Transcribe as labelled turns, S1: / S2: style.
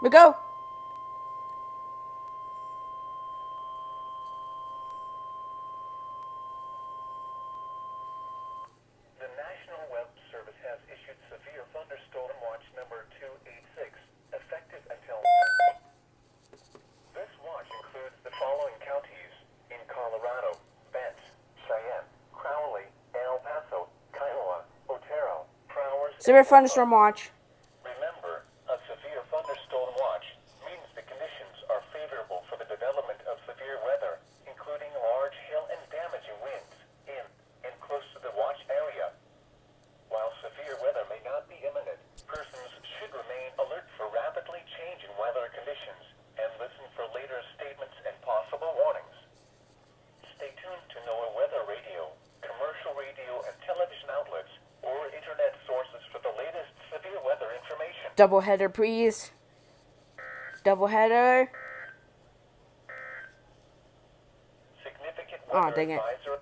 S1: We go.
S2: The National Weather Service has issued severe thunderstorm watch number 286, effective until... This watch includes the following counties in Colorado: Bent, Cheyenne, Crowley, El Paso, Kiowa, Otero, Prowers,
S1: Severe thunderstorm watch.
S2: Remember, a severe thunderstorm watch means the conditions are favorable for the development of severe weather, including large hail and damaging winds in and close to the watch area. While severe weather may not be imminent, persons should remain alert for rapidly changing weather conditions and listen for later statements and possible warnings. Stay tuned to NOAA weather radio, commercial radio and television outlets, or internet sources for the latest severe weather information.
S1: Double header, please. Double header.
S2: Significant
S1: Aw,
S2: weather
S1: dang it.
S2: advisory.